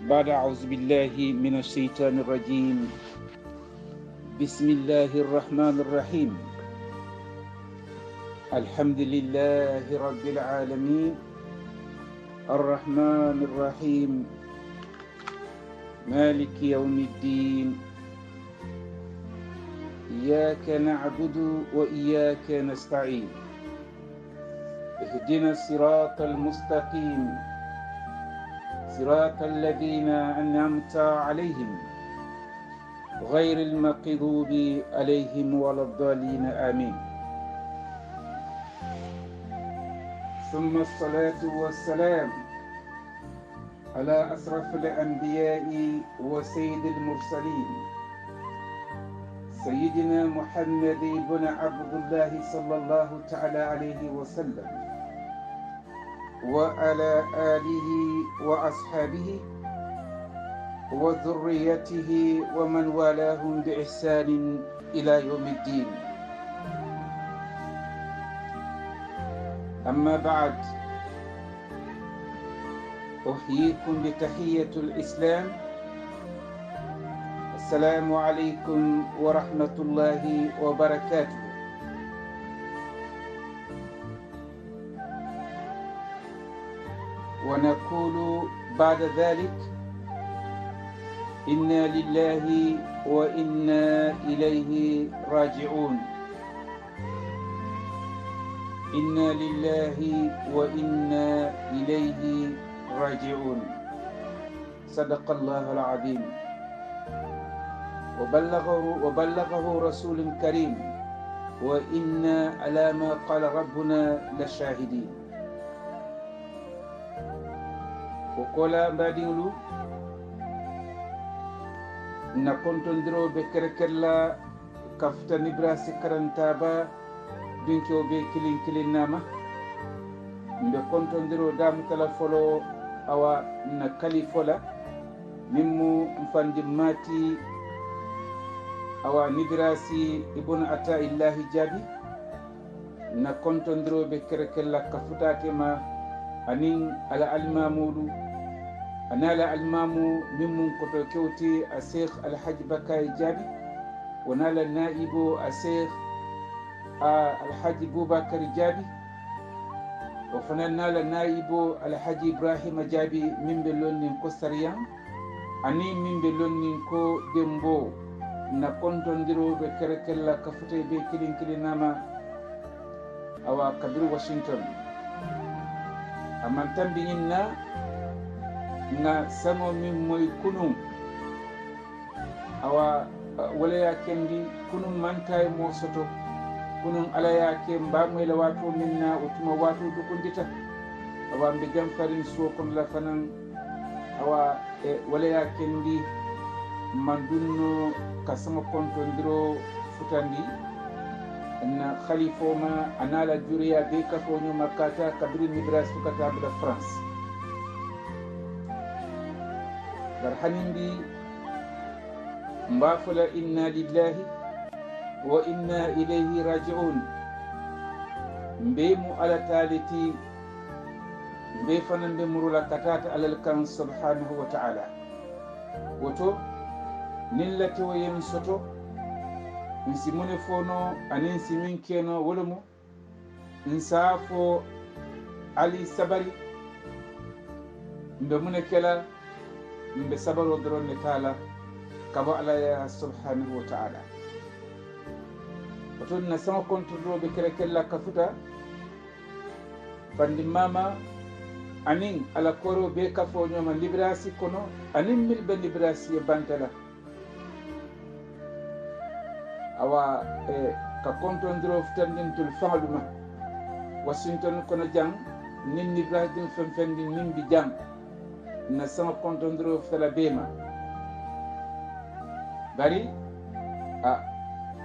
بعد أعوذ بالله من الشيطان الرجيم. بسم الله الرحمن الرحيم. الحمد لله رب العالمين الرحمن الرحيم مالك يوم الدين. إياك نعبد وإياك نستعين. اهدنا الصراط المستقيم صراط الذين أنعمت عليهم غير المغضوب عليهم ولا الضالين آمين. ثم الصلاة والسلام على أشرف الأنبياء وسيد المرسلين سيدنا محمد بن عبد الله صلى الله تعالى عليه وسلم وعلى آله وأصحابه وذريته ومن والاهم بإحسان إلى يوم الدين. أما بعد، أحييكم بتحية الإسلام. السلام عليكم ورحمة الله وبركاته. ونقول بعد ذلك: إنا لله وإنا إليه راجعون. إنا لله وإنا إليه راجعون. صدق الله العظيم وبلغه رسول كريم، وإنا على ما قال ربنا لشاهدين. وقال mbadinglu na kontondiro be kerekella kafta nibra sikaranta ba dunko be kilin nama mbe kontondiro dam kala folo awa na kalifola mimmu mfandi mati awa nibrasi ibn ata illahi jabi na kontondiro be kerekella kafutate ma anin ala almamudu anala almamu mimmun koto kewti a sheikh alhaji bakay jabi wonala naibo a sheikh alhaji boubacar jabi o fanannala naibo alhaji ibrahima jabi mimɓe lonnin ko sariyan ani mimɓe lonnin ko dembo na kontondiroɓe kerekella kafute be kilinkilinama awa kabir washington amman tambiñinna nga samo min moy kunum awa walaya kendi kunum mantay mo soto kunum alaya ke mbamoyla wato minna o tuma wato dukundita awa mbe jam farin so kon la fanan awa walaya kendi mandunno ka sama kontondiro futandi na khalifoma anala juriya be kafonyo makata kabiri mibras tukata bla France darhanindi mbafala inna lillahi wa inna ilayhi raji'un. mbemu ala taliti mbe fanande murula katata alal kan subhanahu wa ta'ala woto nillati wayen soto nsi mune fono anin simin keno wolomo nsafo ali sabari mbe mune kela mbe sabaro doron ne taala kaba ala ya subhanahu wa ta'ala. Oton na sama kontrolo be kere kella kafuta bandi mama anin ala koro be kafo nyoma liberasi kono anin mil be liberasi e bantala awa ka kontondiro futandintul faaluma Washington kono jang nin liberasi din femfendi nin bi jang na sama kontondiro futala bema bari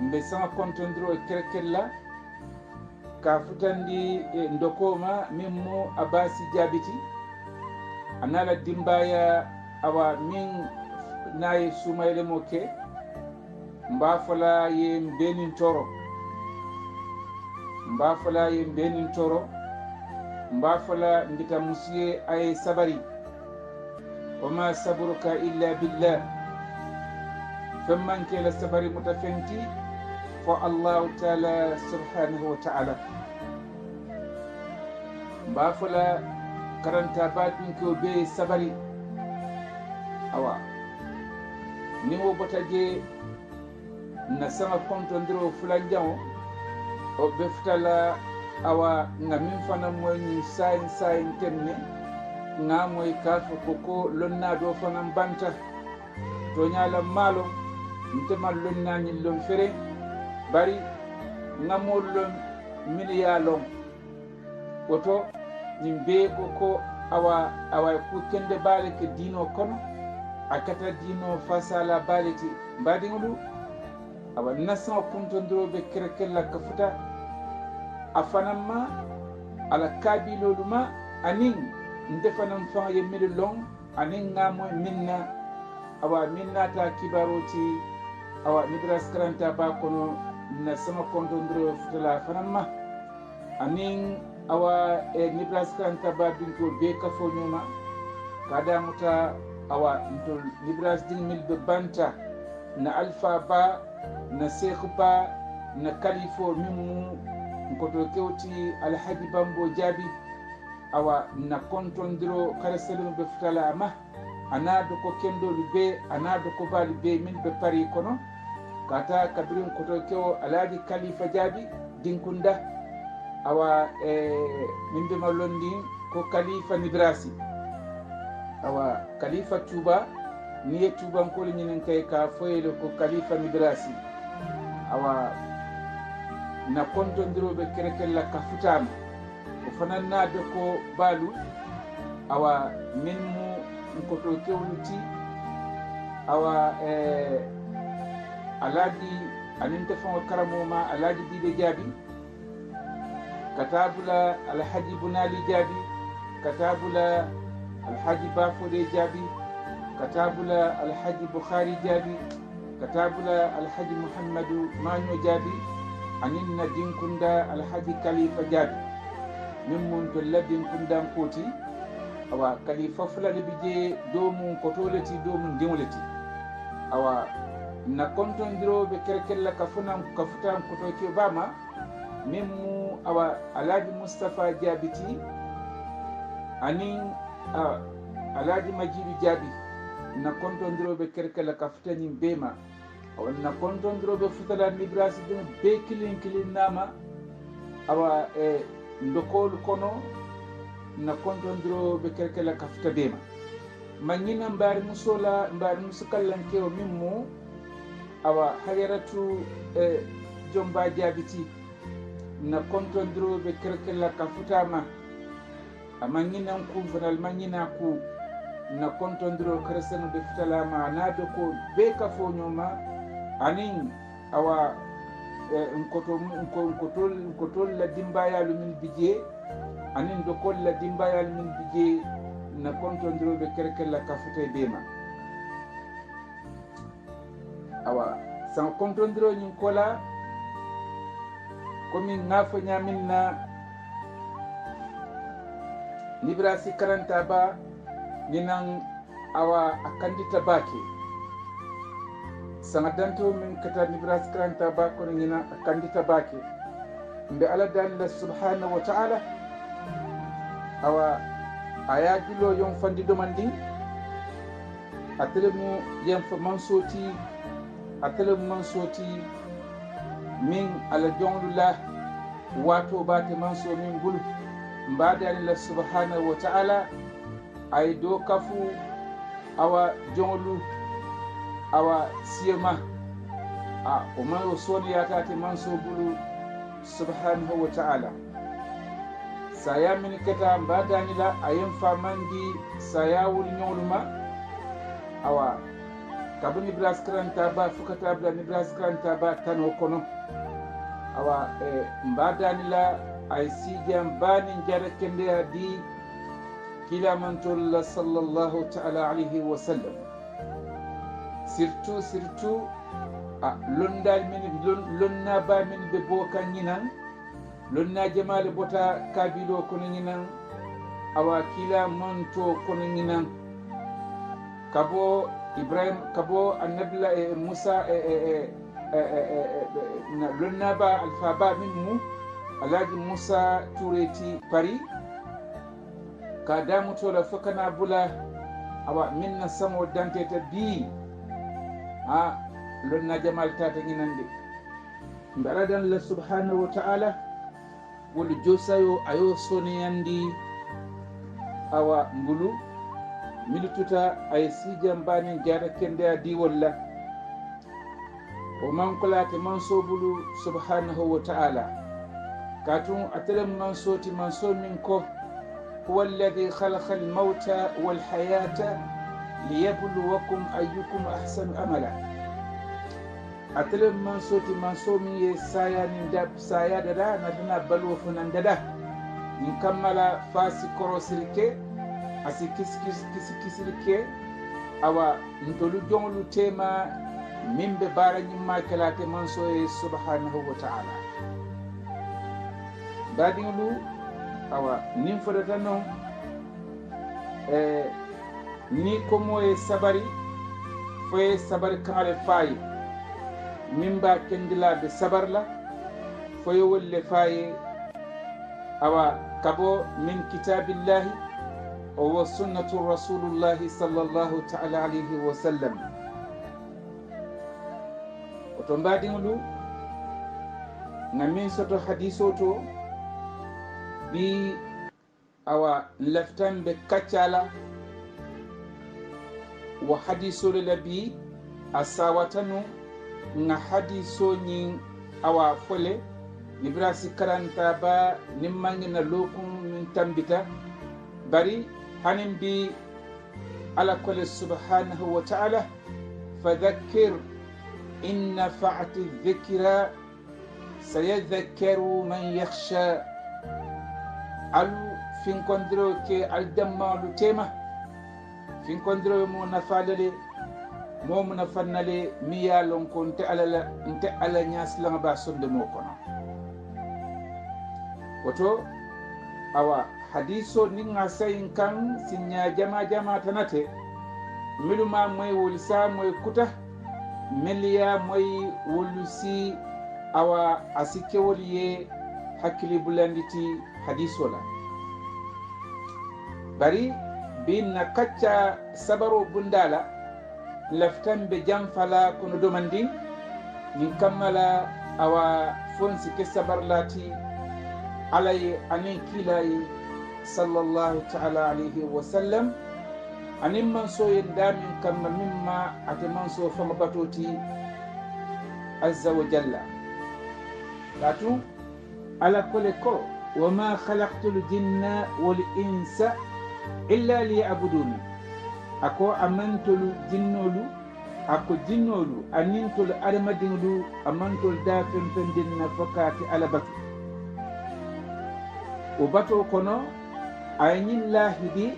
mbe sama kontondiro kerekella ka futandi ndokoma mimmo abasi jabiti anala dimbaya awa min nayi sumayle moke mbafala ye mbenin toro mbafala mbita musiye ay sabari وما صبرك إلا بالله فمن كلا صبر متفنتي فالله تعالى سبحانه وتعالى بافلا karanta baɗin ko be sabari awa ni wo botaje na sama kontondiro fulanjamo o be futala awa nga min fana moy ni sayin tenne nga moy kafo koko lonna do fana banta to nyala malo ntema lonna ni lon fere bari nga mo lon min ya lon oto nimbe ko awa ku kende bale ke dino kono akata dino fasala baleti mbadi ngulu awa nasa kuntondro be kerekella kafuta afanamma ala kabilo luma anin ndefanam fa yemil long anin ngamo minna awa minna ta kibaroti awa nibras karanta ba kono na sama kuntondro futala fanamma anin awa nibras karanta ba binko be kafo nyuma kada muta awa ntol nibras ding mil be banta na alfa ba na sheikh ba na kalifo mimu nkoto kewti alhaji bambo jabi awa na kontondiro kala selum be futala ama anado ko kendo be anado ko bali be min be pari kono kata kabirin koto kewo alhaji khalifa jabi dinkunda awa min be malondi ko khalifa nibrasi awa khalifa tuba niye tubankol ñinen kay ka foyele ko khalifa nibrasi awa na kontondiroɓe kerekella ka futama o fanannade ko baalu awa min mu koto kewluti awa alaaji anin tefoŋo karamoma alaaji diide jaabi katabula alhaji bunali jaabi katabula alhaji bafode jaabi katabula alhaji bukhari jaabi katabula alhaji muhammadu maño jaabi anin na dinkunda alhaji khalifa jaabi min mum to ladinkundan kooti awa khalifa fulale bi je domum kotoleti domum diŋoleti awa na kontondiroɓe kerekella ka futan koto ke bama min mu awa alhaji moustapha jaabiti anin alhaji majidu jaabi na kontondiroɓe kerekella ka futanin bema awa na kontondiroɓe futala nibrasi ɗum be kilin nama awa ndokolu kono na kontondiroɓe kerekella ka futa bema mañina mbari musukallankewo min mu awa hayaratu jomba jaabiti na kontondiroɓe kerekella ka futama a mañinan ku fanal mañina ku na kontondiro keresenoɓe futalama anade ko be kafoñoma anin awa nkotol la dimbayalu min bije anin dokol la dimbayalu min bije na kontondiroɓe kerekella ka futay bema awa san kontondiro ñin kola komin ngafo ñamin na nibrasi karanta ba ñinan awa a kandita bake sanga danto min kata nibrasi karanta ba kono ñinan a kandita bake mbe ala danila subhanahu wa ta'ala awa a yajulo yon fandi doman ndin a telemu yenfa mansoti a telemu mansoti min ala jonlula wato bate manso min bulu mbadanila subhanahu wa ta'ala ay do kafu awa jonlu awa siyama a o man o soni yatate manso bulu subhanahu wa ta'ala saya min keta mbadanila ayen famandi sayawul ñoluma awa kabu nibras karanta ba fukata bla nibras karanta ba tan o kono awa mbadanila ay sijam bani jara kende di kilamantolla sallallahu ta'ala alayhi wa sallam surtout londal min lonna ba min be boka ñinan lonna jamale bota kabilo kono ñinan awa kilamanto kono ñinan kabo ibrahim kabo annabila musa lonnaba alfaba min mu alaji musa tureti pari ka damutola fokana bula awa minna samo danteta bi ha lonna jamal tata ñinande mbe aladan Allah subhanahu wa ta'ala wol josayo ayo soniyandi awa ngulu milituta ay sijambani jara kende a diwolla o mankolate mansobulu subhanahu wa ta'ala katun atelem mansoti manso min ko huwa alladhi khalaqa al-mauta wal hayata liyabluwakum ayyukum ahsanu amala atelem mansoti manso min ye saya dada nadana balwo funan dada min kammala fasi korosirke asi kisikisirke awa ntolu jonglu tema min be bara ñimma kelate manso e subhanahu wa ta'ala badinglu awa nin fodata non ni komo e sabari foye sabari kaŋale fayi min ba kendilaɓe sabarla foye wolle faye awa kabo min kitabillahi wa sunnatu rasulullahi sallallahu ta'ala alayhi wa sallam oto mbadiŋolu na min soto hadiso to bi awa laftanɓe kaccala wa hadisole la bi a sawatanu nga hadiso ñin awa fole nibira si karanta ba nimmangina lokum min tambita bari hanin bi ala kole subhanahu wa ta'ala fadhakkir in nafa'ati dhikra sayadhakkaru man yakhsha alu finkondiro ke aldammalu tema finkondiro mo nafalale mo mo nafannale mi yalon ko nte ala ñaslanga ba sonde mo kono woto awa hadiso ninga sayin kan sinya jama tanate miluma moy wolisa moy kuta meliya moy wolusi awa asikewol ye hakkili bulanditi hadiso la bari bin na kacca sabaro bundala laftambe jamfala kono domandin min kammala awa fonsi ke sabar lati alay anin kilayi sallallahu ta'ala alayhi wa sallam anin manso yenda min kamma mimma ate manso fama batoti azza wa jalla latu ala kole ko wama khalaqtul jinna wal insa illa liya'budun ako amantolu jinnolu ako jinnolu anintolu armadinlu amantol da fenfendinna fokati ala batu o bato kono ayñin lahidi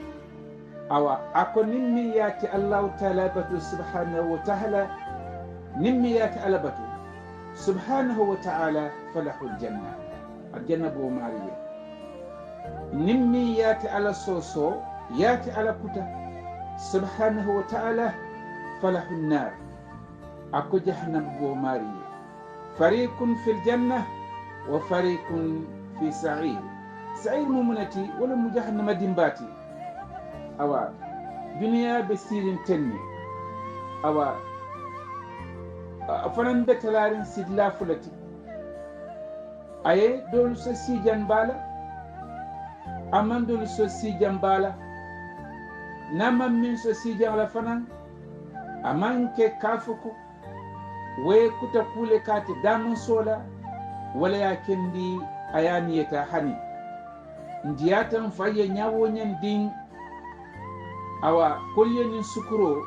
awa ako nimmi yati allahu taala batu subhanahu wa ta'ala nimmi yati ala batu subhanahu wa ta'ala falahu aljanna aljanna bo mariye nimmi yati ala soso yati ala kuta subhanahu wa ta'ala falahu an-nar ako jahannam bo mariye fariqun fil janna wa fariqun fi sa'ir sa'ir mumunati wala mu jahannama dimbati awa duniya be sirin tenni awa fanan be talarin sidla fulati aye dolu so sijan bala amman dolu so sijan bala naman min so sijan la fanan amanke kafuku we kuta kule kati damun sola wala ya kendi ayaniyata hani ndiyatan faye ñawoñen din awa kolyenin sukuro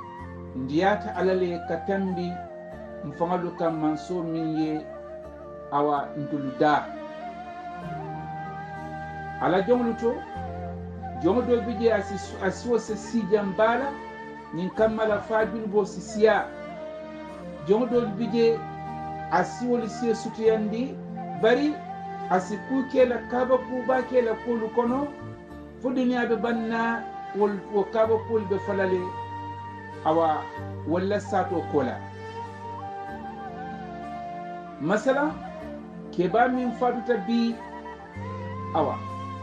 ndiyata alale ka tambi mfangalu kam manso min ye awa ndulu da ala jonglu to jongdo bije asiwo se sijan bala nin kammala fabin bo sisiya jongdo bije asiwol siya sutuyandi bari asiku kela kaba kuba kela kulu kono fu duniya be banna wol kaba kul be falale awa walla sato kola masala ke ba min faduta bi awa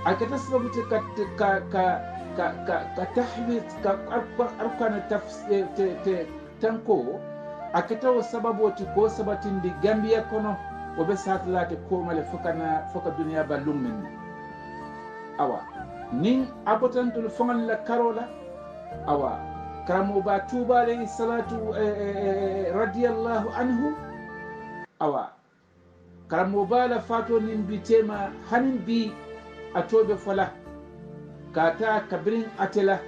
akata sababu ka tahwit ka arkana tafsir tanko akata wa sababu ko sabatin di Gambia kono o be satlate ko male foka duniya ballum min awa nin abotantul fongal la karola awa karamo ba tuba alayhi salatu radiyallahu anhu awa karamo ba la fato nin bitema hanin bi atobe fola kata kabirin atela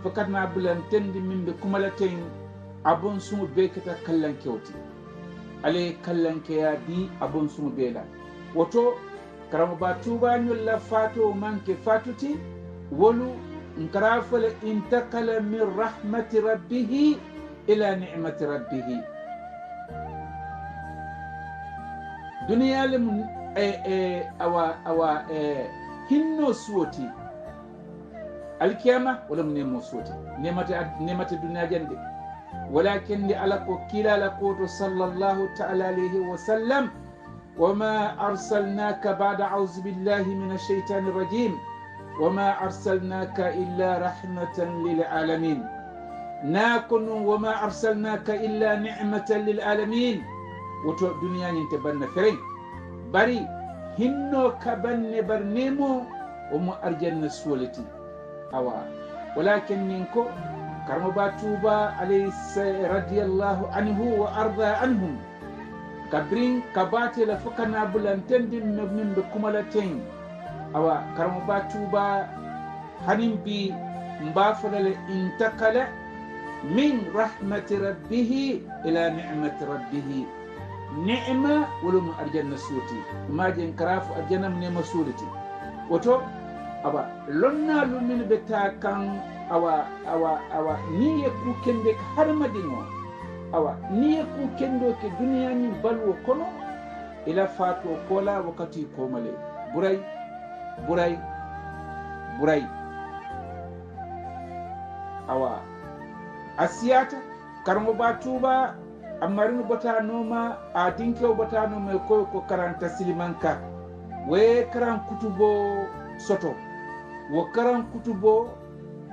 fakat na bulantendi min be kumalaten abon sumu be kata kallan kewti ale kallan ke ya di abon sumu be la woto karamo ba tuba nyulla fato manke fatuti wolu nkarafala intakala min rahmati rabbih ila ni'mati rabbih duniya lim awa hinno suwoti alkiyama wala mun nemo suwoti nemata duniya jande walakin li alako kila lakoto sallallahu ta'ala alayhi wa sallam وما أرسلناك بعد أعوذ بالله من الشيطان الرجيم وما أرسلناك إلا رحمة للعالمين ناكن وما أرسلناك إلا نعمة للعالمين وتو دنيا ينتبنا فرين بري هنو كبن برنيمو ومو أرجن سولتي أوا ولكن ننكو كرمباتوبا عليه رضي الله عنه وأرضى عنهم kabrin kabate la fukana bulantendi min be kumalaten awa karamo ba tuba hanin bi mba falale intakala min rahmati rabbih ila ni'mati rabbih ni'ma wala arjanna suti majen karafu arjanna ne masulati woto aba lonna lumin be ta kan awa ni ku kende har madino awa ni ku kendo ke duniya ni balwo kono ila fato kola wakati komale burai awa asiyata karmo batuba amarin bata noma a dinke bata noma ko karanta silimanka we karan kutubo soto wo karan kutubo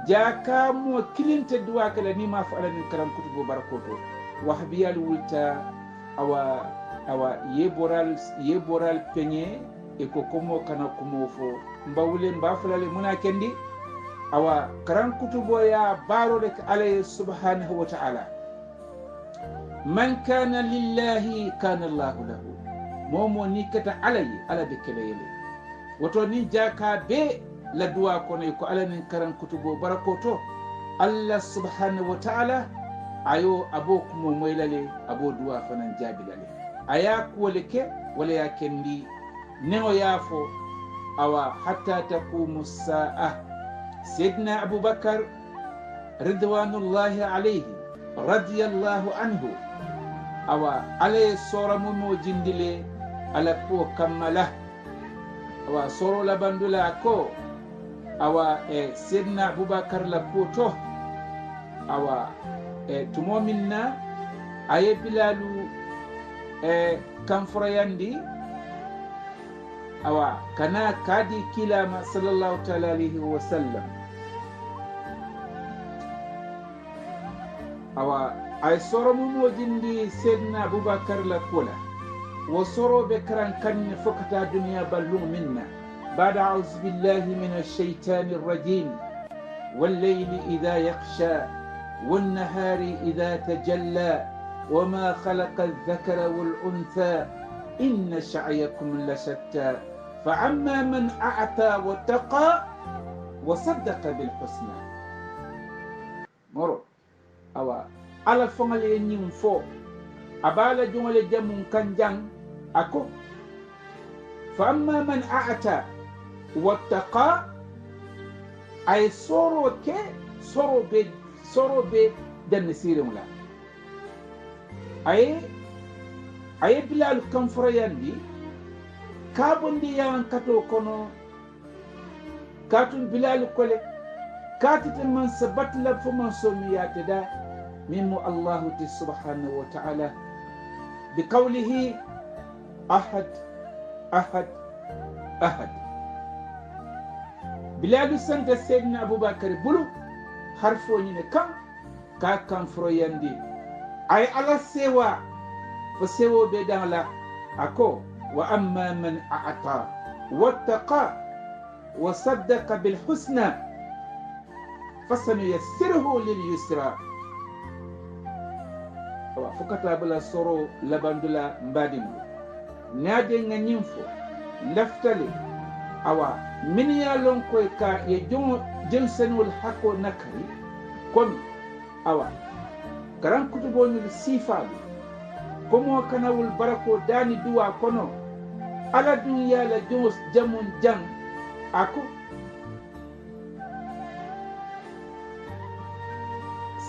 jaka mo kilinte duwa kala ni ma fa ni karan kutubo barakoto wahbiyal wulta awa yeboral penye e ko komo kana kumo fo mbawle mbafalale muna kendi awa karan kutubo ya baro lek alayhi subhanahu wa ta'ala man kana lillahi kana Allahu lahu momo ni kata alayi ala be kelele woto ni jaka be la duwa kono ko ala nin karan kutubo barakoto Allah subhanahu wa ta'ala ayo abo kumo moylale abo duwa fanan jabilale aya kuwole ke wala ya kendi neo yafo awa hatta taqumu sa'a sayyidina abubakar ridwanullahi alayhi radiyallahu anhu awa alay sora mo jindile ala ko kammala awa soro la bandula ko awa sayyidina abubakar la poto awa tumo minna aye bilalu kamfurayandi awa kana kadi kilama sallallahu ta'ala alayhi wa sallam awa ay soro mum wojindi sayyidina abubakar la kola wo soro be karan kanne fokata duniya ballum minna ba'da a'udhu billahi minash shaitanir rajim wal layli idha yaghsha والنهار إذا تجلى وما خلق الذكر والأنثى إن سعيكم لشتى فأما من أعطى واتقى وصدق بالحسنى مرو أوا على فمال ينفو أبالا جمل جمون كنجان أكو فأما من أعطى واتقى أي سورو كي سورو be dan nasirin la aye bilal kan furayandi kabondi yan kato kono katun bilal kole katite man sabat la fo man somi yatada مما الله سبحانه وتعالى بقوله أحد أحد أحد. بلاد سنت سيدنا أبو بكر بلو حرفو نيني كان فروياندي أي على سوا فسوا بدان لا أكو وأما من أعطى واتقى وصدق بالحسنى فسنيسره لليسرى. فكتا بلا سورو لبندلا مبادم نادي نينفو لفتلي أوا من يالون كوي كا يجون جنسن والحقو نكري كون أوا كران كتبون السيفا كمو كانوا البركو داني دوا كونو على دنيا لجوس جمون جن أكو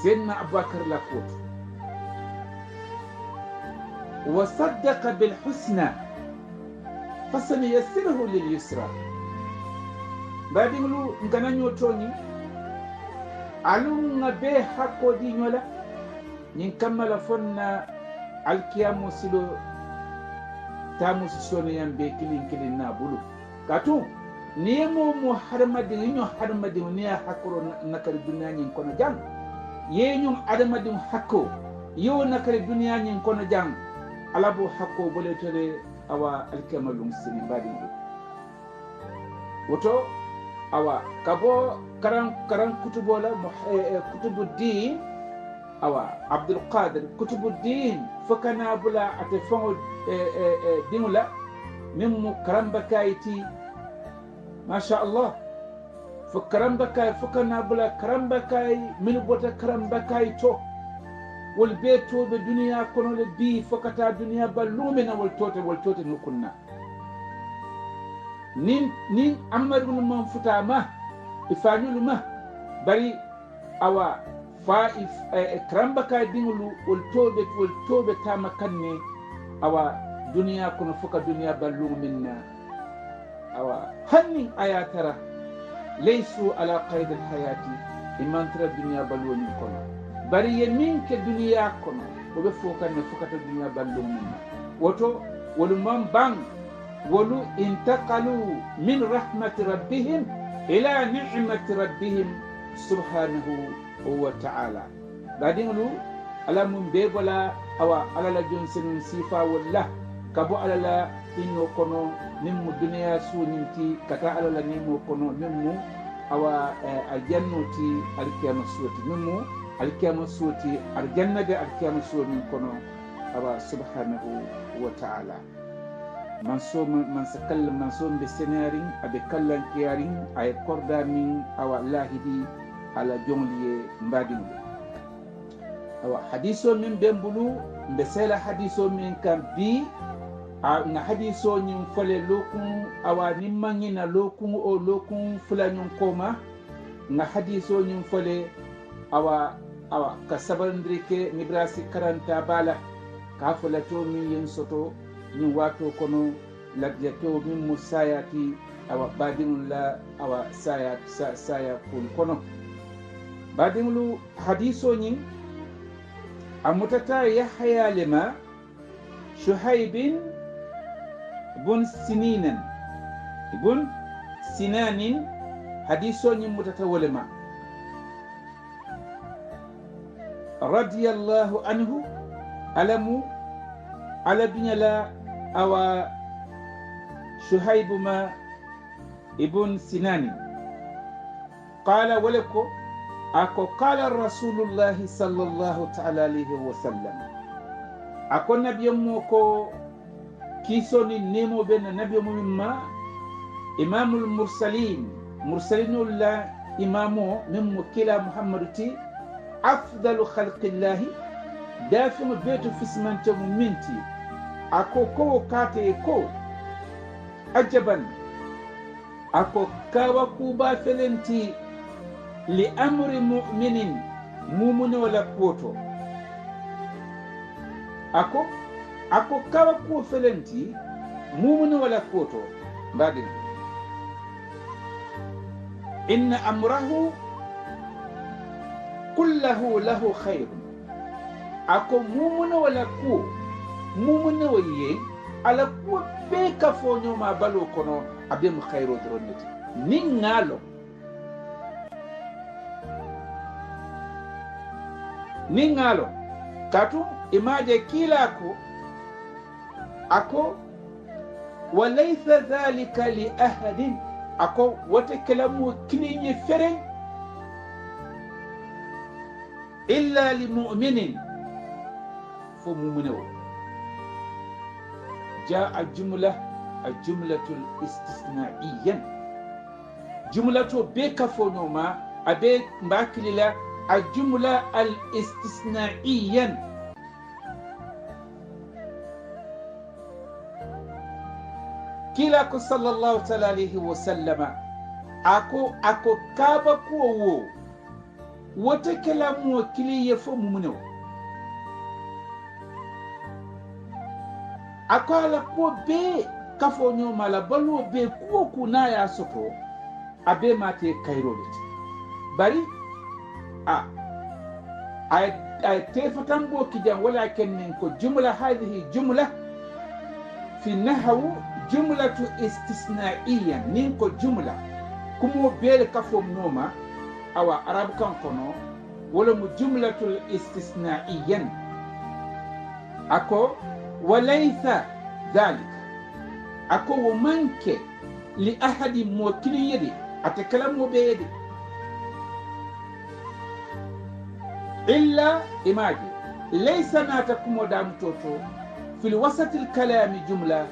سيدنا أبو بكر لكوت وصدق بالحسنى فسنيسره لليسرى. بعدين نكنا نيوتوني alunga be hakko di nyola nin kammala fonna alkiyamo silo tamu sisone yambe kilin na bulu katu niyemo mo harmadi nyo harmadi niya hakoro nakar dunya nyin kono jang yenyum adamadi hakko yo nakar dunya nyin kono jang alabo hakko bole tole awa alkamalum sini badin woto awa kabo karan kutubola kutubu din awa Abdul Qadir kutubu din fakana bula atefon dinula mimmu karamba kayti masha Allah fakaramba kay fakana bula karamba kay min bota karamba kay to wal beto be duniya kono le bi fakata duniya balumina wal tote nukunna nin Amar ibn Manfuta ma ifanyulu ma bari awa fa kramba ka dingulu wal tobe tama kanne awa duniya kono fuka duniya ballu minna awa hanni ayatara laysu ala qaid al hayati iman tara duniya ballu ni kono bari yemin ke duniya kono ko be fuka ne fuka duniya ballu minna woto wal man bang ولو انتقلوا من رحمة ربهم إلى نعمة ربهم سبحانه وتعالى. بعدين لو على من بيبلا أو على لا جنسن سيفا والله كبو على لا إنه كنو نمو الدنيا سو نمتي كتا على لا نمو كنو نمو أو الجنة تي الكيام سوتي نمو الكيام سوتي الجنة دي الكيام سوتي كنو أو سبحانه وتعالى. man sakal be senaring abe kallan kiyaring ay korda min awa lahidi ala jongliye mbadin awa hadiso min bembulu mbe sela hadiso min kam bi na hadiso nyum fole lokun awa nimmangina lokun o lokun fulanyum koma na hadiso nyum fole awa ka sabandrike mibrasi karanta bala ka fulato min yen soto ni wato kono lagjato min musayati awa badin la awa saya kun kono badin lu hadiso ni amutata yahya lima shuhaybin bun sinanin hadiso ni mutata walima radiyallahu anhu alamu ala binyala awa شهيب ما ابن سنان قال ولكو أكو قال رسول الله صلى الله تعالى عليه وسلم أكو نبي موكو كيسوني نيمو بين نبي مما إمام مرسلين الله إمامو من مكلا محمد تي أفضل خلق الله دافع بيت في سمنت منتي أكو كو كاتي كو ajaban ako kawa kuba felenti li amri mu'minin mumune wala poto ako kawa ku felenti mumune wala poto mbadi inna amrahu kullahu lahu khair ako mumuna wala ko mumuna waye ala ko be ka fonyo ma balo kono abe mu khayro droneti ni ngalo katu imaje kila ko ako walaysa dhalika li ahadin ako wata kalamu kininye fere illa li mu'minin fo mumune wo jaa الجملة الاستثنائية جملة بيك فونوما أبيك باكللا الجملة الاستثنائية كلاكو صلى الله عليه وسلم أكو كابكو وو وتكلم وكلي يفهم منه أكو على كو بي kafo nyoma la balu be kuo kuna ya soto abe mate kairolit bari ay tefatambo kijan walakin min ko jumla hadhihi jumla fi nahwu jumlatu istisnaiya nin ko jumla kumo bele kafo noma awa arab kan kono wala mu jumlatul istisnaiyan ako walaysa dhalika ako wo manke li ahadi mo kili yedi ate kalam mo be yedi illa imaji laysa natakumo dam toto fil wasat al kalam jumla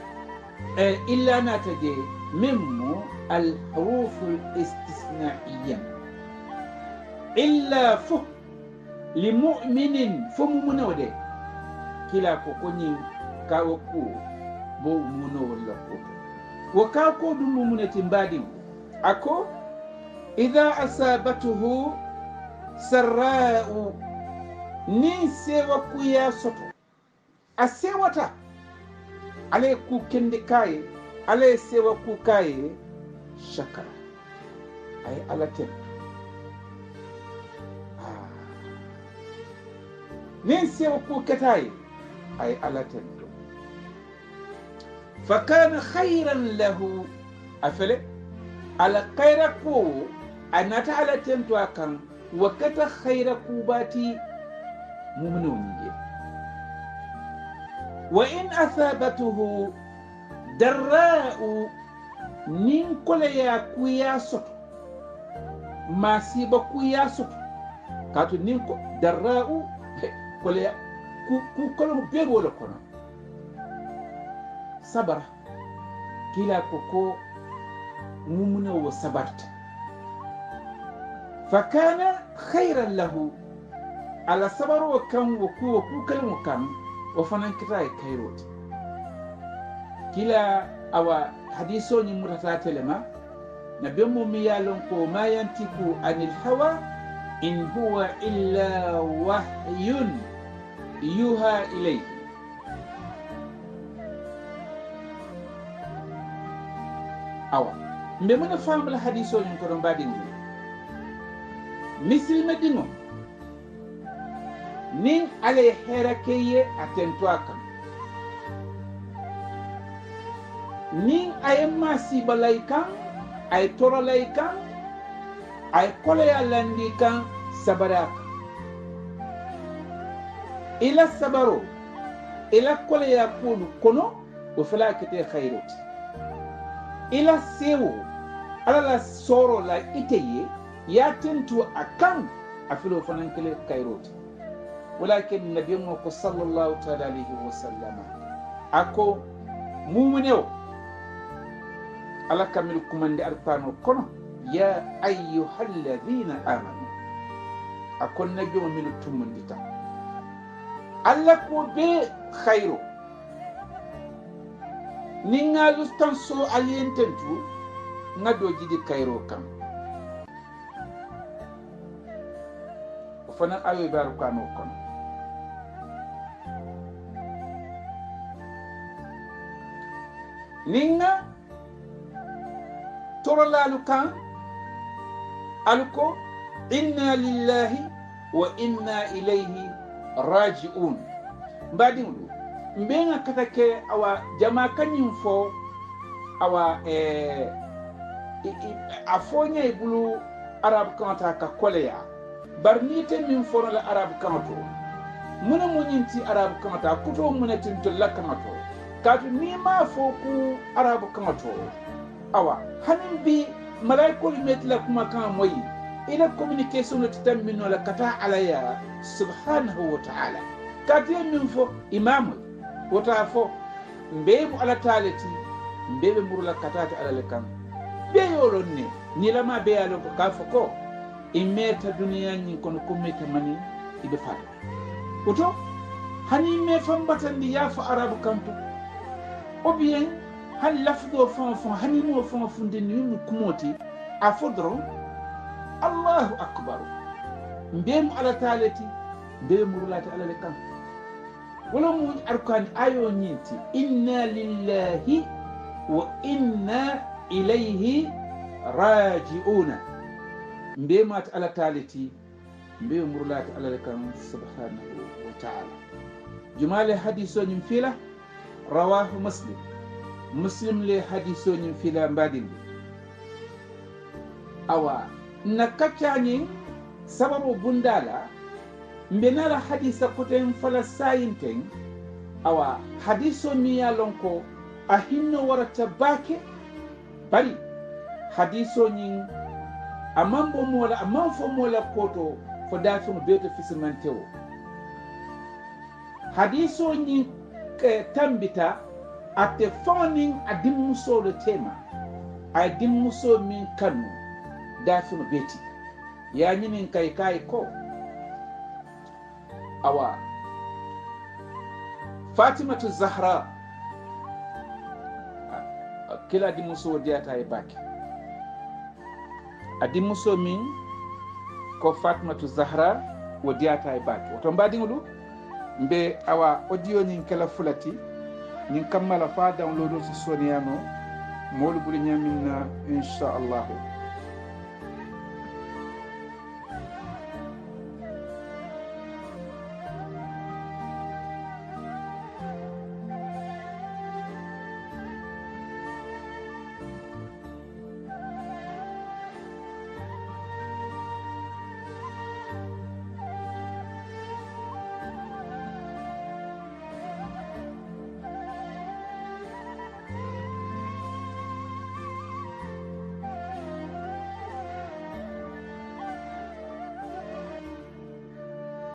illa nataje mimmu al huruf al istisnaiya illa fu li mu'minin fu munawde kila ko koni kawo ko bo muno wala ko waka ko dum munati mbadi ako idha asabatuhu sarra'u ni sewa ku ya soto asewata ale ku kende kai ale sewa ku kai shakara ay alate ni sewa ku katai ay alate فكان خيرا له أفله على خيركو أن تعالى تنتواكا وكتا خيركو باتي ممنون وإن أثابته دراء من كل ياكو ياسط ما سيبكو ياسط كاتو نينكو دراء كل كل مبير ولا كنا sabara kila koko mumuna wa sabarta fakana khairan lahu ala sabaru wa kan wa ku kalmu kan wa fanan kita ay kairot kila awa hadiso ni mutata telema nabi mummi yalon ko ma yantiku anil hawa in huwa illa wahyun yuha ilayhi awa mbe mona famla hadiso ni ko don badingi misil medino nin ale herakeye atento akam nin ayemma si balaikan ay toro laikan ay kole alandi kan sabaraka ila sabaro ila kole ya kulu kono o fala kete khairoti ila sewo ala la soro la iteye ya tentu akan afilo fanan kele kairoti walakin nabiyyu ko sallallahu ta'ala alayhi wa sallama ako mu'minu ala kamil kumande arpano kono ya ayyuhalladhina amanu akon nabiyyu min tumundita alla ko be khairu ninga lustan so aliententu ngado jidi kairo kam fana ayo baru kanu kon ninga torolalu kan aluko inna lillahi wa inna ilayhi raji'un mbadiŋolu mbeŋa kata ke awa jama kañiŋ fo awa a foñayi bulu arabu kaŋota ka koleya bari ni te min fono la arabu kaŋoto mune muñinti arabu kaŋota kuto mune tintol la kaŋoto kaatu ni ma fo ku arabu kaŋoto awa hanin bi malaikolu meti la kuma kaŋa moyi ila communication no titan min no la kata alaya subhanahu wa ta'ala kaatu ye min fo imamoy wota fo mbeemu ala taaleti mbeɓe murula katata alale kan ɓeyolon ne nilama ɓeyalon ko ka fo ko i meta duniya ñin kono ko meta mani iɓe fata oto hani me fambatandi yaafo arabu kanto ou bien han lafɗo fon fon hanimo fon fundinni wimu kumoti a fo doron allahu akbaru mbiyemu ala taaleti mbeɓe murulate alale kan wala mu arkani ayo ñinti inna lillahi wa inna ilayhi raji'una mbiyemate ala taaleti mbeɓe murulate alale kan subhanahu wa ta'ala jumale hadis o ñim fila rawahu muslim le hadis o ñim fila mbadinde awa na kaccañin sababu bundala mbenala hadisa koten fala sayinten awa hadiso mi yalon ko a hinno warata bake bari hadiso ñin amman bo mola amman fo mola koto fo dafino beto fisimantewo hadiso ñin tambita ate fonin a dimmusolo tema a dimmuso min kanu dafino beti yañinin kay ko awa fatimatu zahra kila dimmuso diyata e bake a dimmuso min ko fatimatu zahra wo diyata e bake woto mbadiŋolu mbe awa audio ñin kela fulati ñin kammala fa download o so soniyano molu ɓuri ñaminna inchallahu